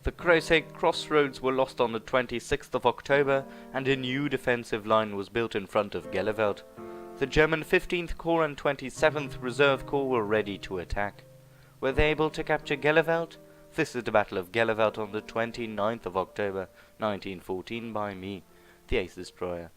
The Crusade crossroads were lost on the 26th of October, and a new defensive line was built in front of Geluveld. The German 15th Corps and 27th Reserve Corps were ready to attack. Were they able to capture Geluveld? This is the Battle of Geluveld on the 29th of October 1914 by me, the AceDestroyer.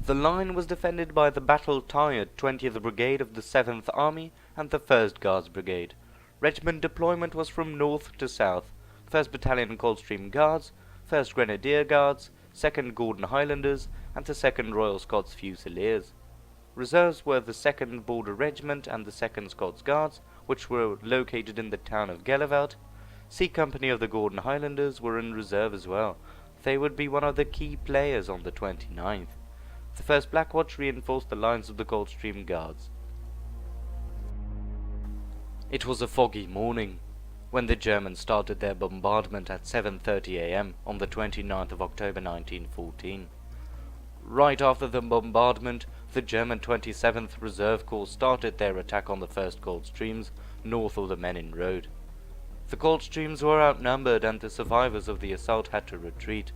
The line was defended by the battle-tired 20th Brigade of the 7th Army and the 1st Guards Brigade. Regiment deployment was from north to south: 1st Battalion Coldstream Guards, 1st Grenadier Guards, 2nd Gordon Highlanders, and the 2nd Royal Scots Fusiliers. Reserves were the 2nd Border Regiment and the 2nd Scots Guards, which were located in the town of Geluveld. C Company of the Gordon Highlanders were in reserve as well. They would be one of the key players on the 29th. The 1st Black Watch reinforced the lines of the Coldstream Guards. It was a foggy morning when the Germans started their bombardment at 7:30 a.m. on the 29th of October 1914. Right after the bombardment, the German 27th Reserve Corps started their attack on the 1st Coldstreams, north of the Menin Road. The Coldstreams were outnumbered and the survivors of the assault had to retreat.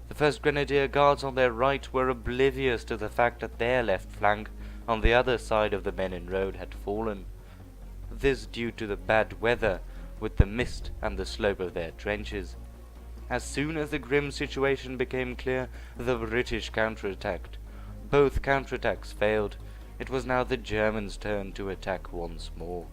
The 1st Grenadier Guards on their right were oblivious to the fact that their left flank on the other side of the Menin Road had fallen. This due to the bad weather with the mist and the slope of their trenches. As soon as the grim situation became clear, the British counterattacked. Both counterattacks failed. It was now the Germans' turn to attack once more.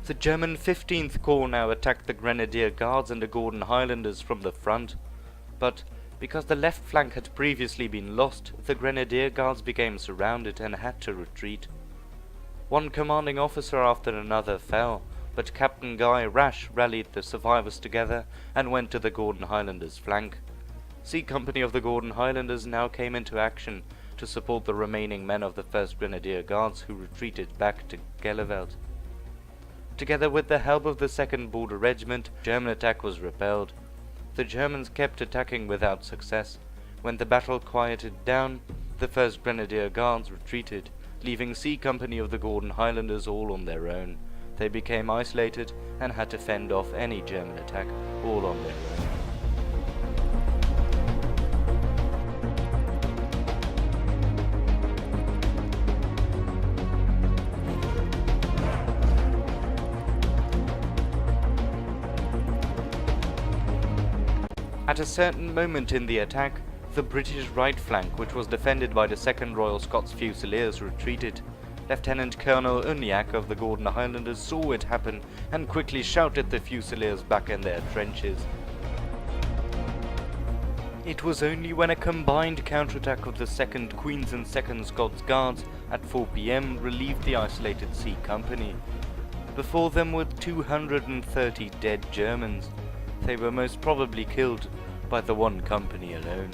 The German 15th Corps now attacked the Grenadier Guards and the Gordon Highlanders from the front, but because the left flank had previously been lost, the Grenadier Guards became surrounded and had to retreat. One commanding officer after another fell, but Captain Guy Rash rallied the survivors together and went to the Gordon Highlanders' flank. C Company of the Gordon Highlanders now came into action to support the remaining men of the 1st Grenadier Guards who retreated back to Geluveld. Together with the help of the 2nd Border Regiment, German attack was repelled. The Germans kept attacking without success. When the battle quieted down, the 1st Grenadier Guards retreated, leaving C Company of the Gordon Highlanders all on their own. They became isolated and had to fend off any German attack all on their own. At a certain moment in the attack, the British right flank, which was defended by the 2nd Royal Scots Fusiliers, retreated. Lieutenant Colonel Uniacke of the Gordon Highlanders saw it happen and quickly shouted the Fusiliers back in their trenches. It was only when a combined counterattack of the 2nd Queen's and 2nd Scots Guards at 4 p.m. relieved the isolated C Company. Before them were 230 dead Germans. They were most probably killed by the one company alone.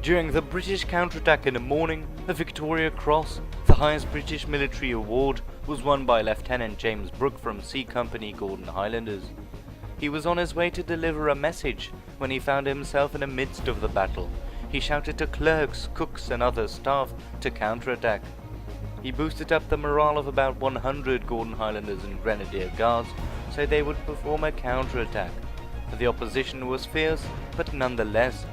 During the British counterattack in the morning, the Victoria Cross, the highest British military award, was won by Lieutenant James Brooke from C Company Gordon Highlanders. He was on his way to deliver a message when he found himself in the midst of the battle. He shouted to clerks, cooks and other staff to counterattack. He boosted up the morale of about 100 Gordon Highlanders and Grenadier Guards so they would perform a counterattack. The opposition was fierce, but nonetheless,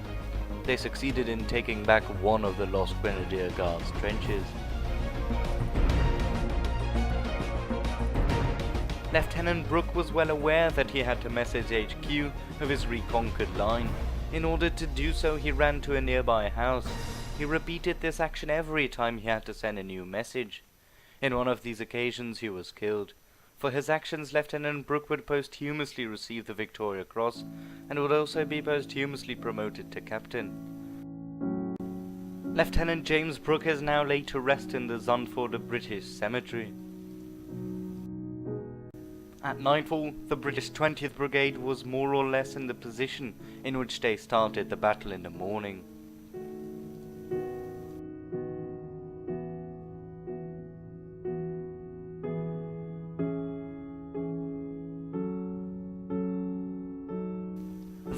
they succeeded in taking back one of the lost Grenadier Guards' trenches. Lieutenant Brooke was well aware that he had to message HQ of his reconquered line. In order to do so, he ran to a nearby house. He repeated this action every time he had to send a new message. In one of these occasions he was killed. For his actions, Lieutenant Brooke would posthumously receive the Victoria Cross and would also be posthumously promoted to captain. Lieutenant James Brooke is now laid to rest in the Zandvoorde British Cemetery. At nightfall, the British 20th Brigade was more or less in the position in which they started the battle in the morning.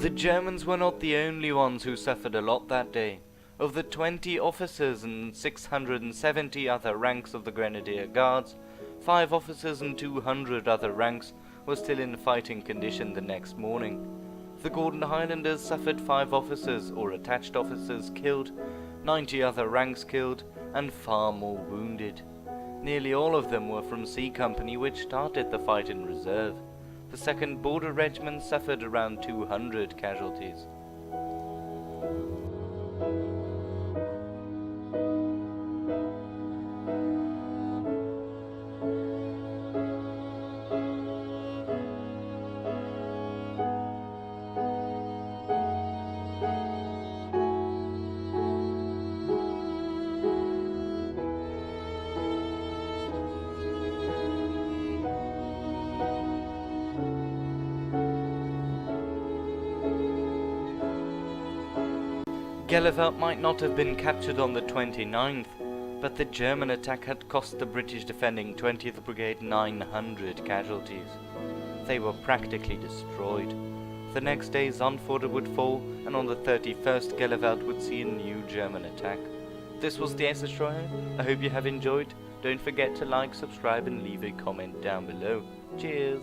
The Germans were not the only ones who suffered a lot that day. Of the 20 officers and 670 other ranks of the Grenadier Guards, 5 officers and 200 other ranks were still in fighting condition the next morning. The Gordon Highlanders suffered 5 officers or attached officers killed, 90 other ranks killed, and far more wounded. Nearly all of them were from C Company, which started the fight in reserve. The 2nd Border Regiment suffered around 200 casualties. Geluveld might not have been captured on the 29th, but the German attack had cost the British defending 20th Brigade 900 casualties. They were practically destroyed. The next day Zandvoorde would fall, and on the 31st Geluveld would see a new German attack. This was the AceDestroyer. I hope you have enjoyed. Don't forget to like, subscribe and leave a comment down below. Cheers!